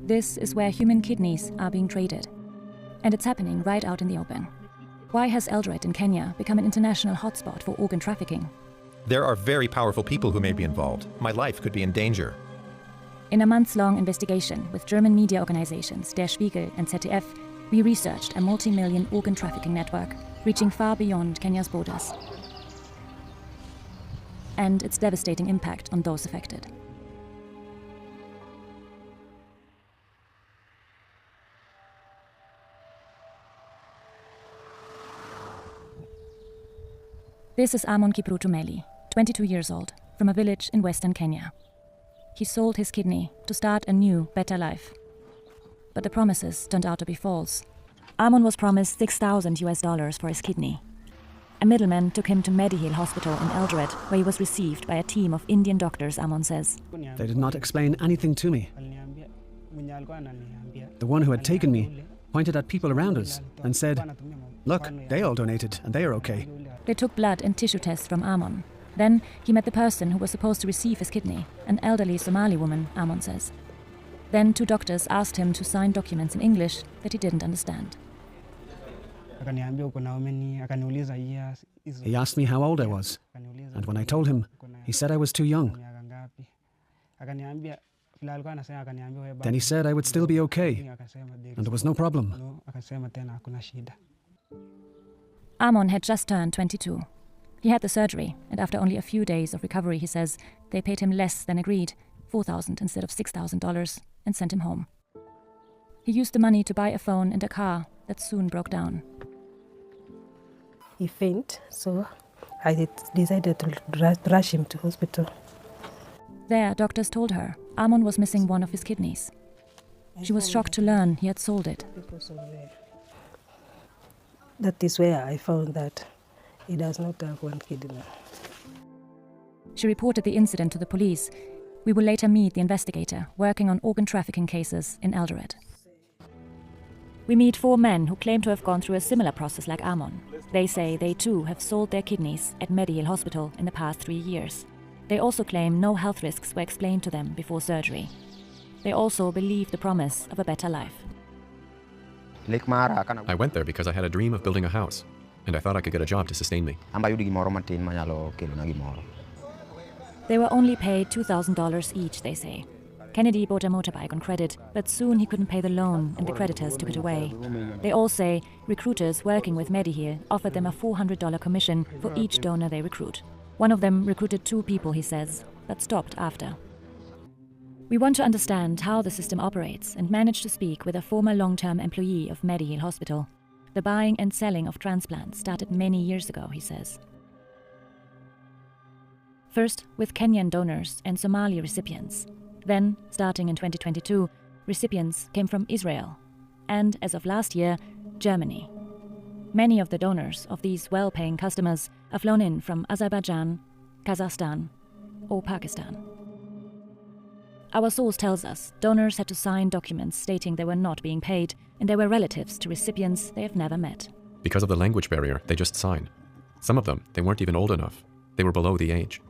This is where human kidneys are being traded. And it's happening right out in the open. Why has Eldoret in Kenya become an international hotspot for organ trafficking? There are very powerful people who may be involved. My life could be in danger. In a months-long investigation with German media organizations Der Spiegel and ZDF, we researched a multi-million organ trafficking network reaching far beyond Kenya's borders. And its devastating impact on those affected. This is Amon Kipruto-Meli, 22 years old, from a village in western Kenya. He sold his kidney to start a new, better life. But the promises turned out to be false. Amon was promised $6,000 for his kidney. A middleman took him to Mediheal Hospital in Eldoret, where he was received by a team of Indian doctors, Amon says. They did not explain anything to me. The one who had taken me pointed at people around us and said, "Look, they all donated and they are okay." They took blood and tissue tests from Amon. Then he met the person who was supposed to receive his kidney, an elderly Somali woman, Amon says. Then 2 doctors asked him to sign documents in English that he didn't understand. He asked me how old I was, and when I told him, he said I was too young. Then he said I would still be okay, and there was no problem. Amon had just turned 22. He had the surgery, and after only a few days of recovery, he says, they paid him less than agreed, $4,000 instead of $6,000, and sent him home. He used the money to buy a phone and a car that soon broke down. He fainted, so I decided to rush him to hospital. There, doctors told her Amon was missing one of his kidneys. She was shocked to learn he had sold it. That is where I found that he does not have one kidney. She reported the incident to the police. We will later meet the investigator working on organ trafficking cases in Eldoret. We meet 4 men who claim to have gone through a similar process like Amon. They say they too have sold their kidneys at Mediheal Hospital in the past 3 years. They also claim no health risks were explained to them before surgery. They also believe the promise of a better life. I went there because I had a dream of building a house, and I thought I could get a job to sustain me. They were only paid $2,000 each, they say. Kennedy bought a motorbike on credit, but soon he couldn't pay the loan and the creditors took it away. They all say recruiters working with Mediheal offered them a $400 commission for each donor they recruit. One of them recruited 2 people, he says, but stopped after. We want to understand how the system operates and managed to speak with a former long-term employee of Mediheal Hospital. The buying and selling of transplants started many years ago, he says. First, with Kenyan donors and Somali recipients. Then, starting in 2022, recipients came from Israel. And, as of last year, Germany. Many of the donors of these well-paying customers are flown in from Azerbaijan, Kazakhstan, or Pakistan. Our source tells us donors had to sign documents stating they were not being paid and they were relatives to recipients they have never met. Because of the language barrier, they just signed. Some of them, they weren't even old enough. They were below the age.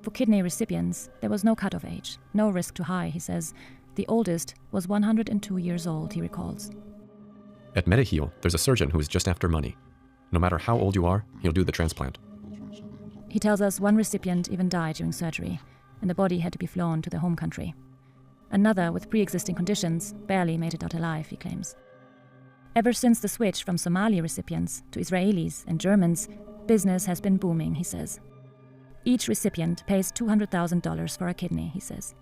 For kidney recipients, there was no cutoff age, no risk too high, he says. The oldest was 102 years old, he recalls. At Mediheal, there's a surgeon who is just after money. No matter how old you are, he'll do the transplant. He tells us one recipient even died during surgery, and the body had to be flown to their home country. Another, with pre-existing conditions, barely made it out alive, he claims. Ever since the switch from Somali recipients to Israelis and Germans, business has been booming, he says. Each recipient pays $200,000 for a kidney, he says.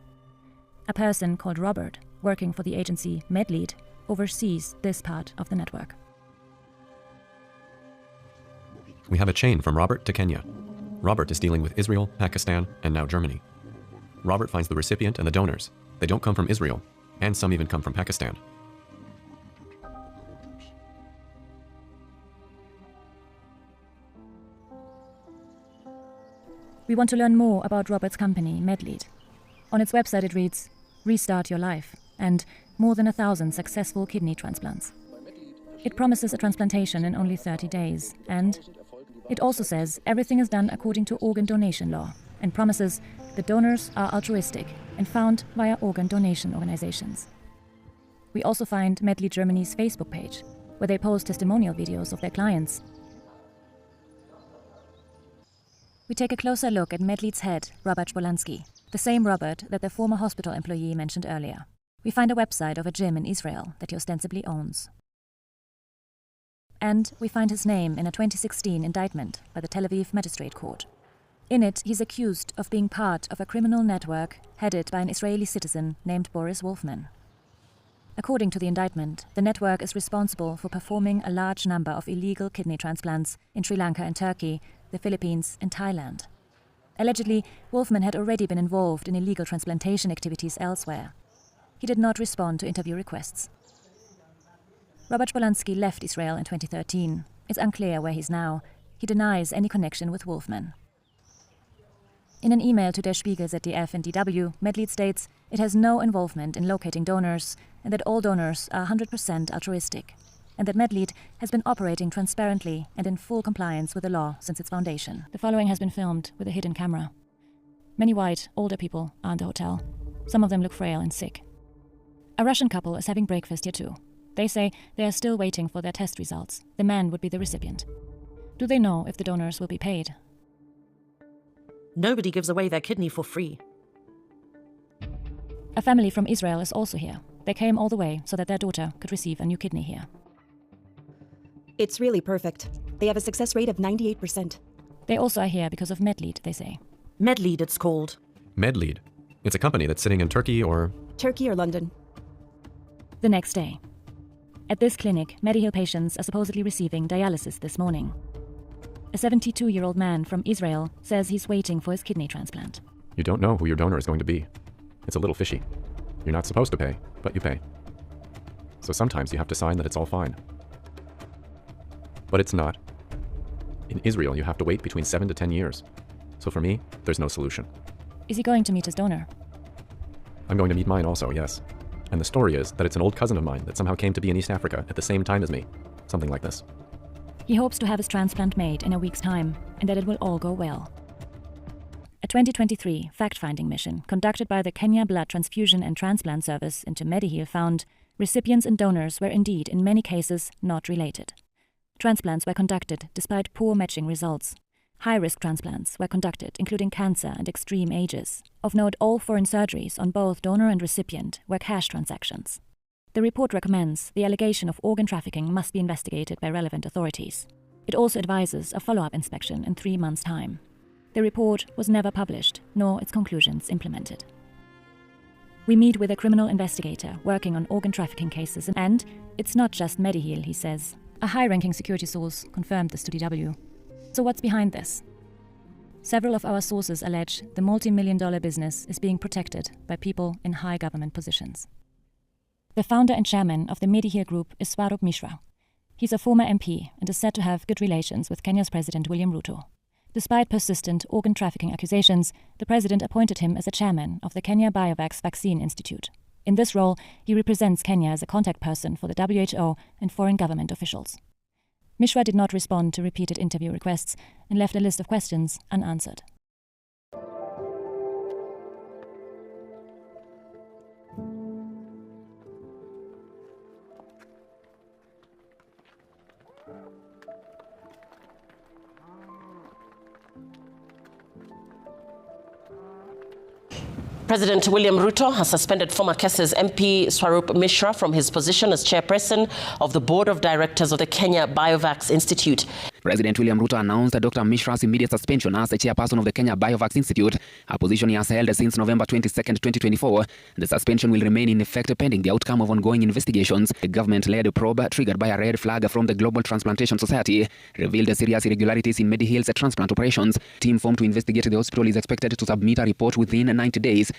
A person called Robert, working for the agency Medlead, oversees this part of the network. We have a chain from Robert to Kenya. Robert is dealing with Israel, Pakistan, and now Germany. Robert finds the recipient and the donors. They don't come from Israel, and some even come from Pakistan. We want to learn more about Robert's company, Medlead. On its website it reads, "Restart your life," and more than 1,000 successful kidney transplants. It promises a transplantation in only 30 days, and it also says everything is done according to organ donation law, and promises the donors are altruistic and found via organ donation organizations. We also find Mediheal Germany's Facebook page, where they post testimonial videos of their clients. We take a closer look at Mediheal's head, Robert Wolanski, the same Robert that the former hospital employee mentioned earlier. We find a website of a gym in Israel that he ostensibly owns. And we find his name in a 2016 indictment by the Tel Aviv Magistrate Court. In it, he's accused of being part of a criminal network headed by an Israeli citizen named Boris Wolfman. According to the indictment, the network is responsible for performing a large number of illegal kidney transplants in Sri Lanka and Turkey, the Philippines and Thailand. Allegedly, Wolfman had already been involved in illegal transplantation activities elsewhere. He did not respond to interview requests. Robert Wolanski left Israel in 2013. It's unclear where he's now. He denies any connection with Wolfman. In an email to Der Spiegel, ZDF and DW, Mediheal states it has no involvement in locating donors and that all donors are 100% altruistic, and that Mediheal has been operating transparently and in full compliance with the law since its foundation. The following has been filmed with a hidden camera. Many white, older people are in the hotel. Some of them look frail and sick. A Russian couple is having breakfast here too. They say they are still waiting for their test results. The man would be the recipient. Do they know if the donors will be paid? Nobody gives away their kidney for free. A family from Israel is also here. They came all the way so that their daughter could receive a new kidney here. It's really perfect. They have a success rate of 98%. They also are here because of Mediheal, they say. Mediheal, it's called. Mediheal. It's a company that's sitting in Turkey or London. The next day. At this clinic, Mediheal patients are supposedly receiving dialysis this morning. A 72-year-old man from Israel says he's waiting for his kidney transplant. you don't know who your donor is going to be. It's a little fishy. You're not supposed to pay, but you pay. So sometimes you have to sign that it's all fine. But it's not. In Israel, you have to wait between 7 to 10 years. So for me, there's no solution. Is he going to meet his donor? I'm going to meet mine also, yes. And the story is that it's an old cousin of mine that somehow came to be in East Africa at the same time as me. Something like this. He hopes to have his transplant made in a week's time, and that it will all go well. A 2023 fact-finding mission conducted by the Kenya Blood Transfusion and Transplant Service into Mediheal found recipients and donors were indeed in many cases not related. Transplants were conducted despite poor matching results. High-risk transplants were conducted, including cancer and extreme ages. Of note, all foreign surgeries on both donor and recipient were cash transactions. The report recommends the allegation of organ trafficking must be investigated by relevant authorities. It also advises a follow-up inspection in 3 months' time. The report was never published, nor its conclusions implemented. We meet with a criminal investigator working on organ trafficking cases, and it's not just Mediheal, he says. A high-ranking security source confirmed this to DW. So what's behind this? Several of our sources allege the multi-million-dollar business is being protected by people in high government positions. The founder and chairman of the Mediheal Group is Swarup Mishra. He's a former MP and is said to have good relations with Kenya's President William Ruto. Despite persistent organ trafficking accusations, the president appointed him as a chairman of the Kenya Biovax Vaccine Institute. In this role, he represents Kenya as a contact person for the WHO and foreign government officials. Mishra did not respond to repeated interview requests and left a list of questions unanswered. President William Ruto has suspended former KES's MP Swarup Mishra from his position as chairperson of the board of directors of the Kenya Biovax Institute. President William Ruto announced Dr. Mishra's immediate suspension as the chairperson of the Kenya Biovax Institute, a position he has held since November 22, 2024. The suspension will remain in effect pending the outcome of ongoing investigations. The government-led probe, triggered by a red flag from the Global Transplantation Society, revealed serious irregularities in Mediheal's transplant operations. A team formed to investigate the hospital is expected to submit a report within 90 days.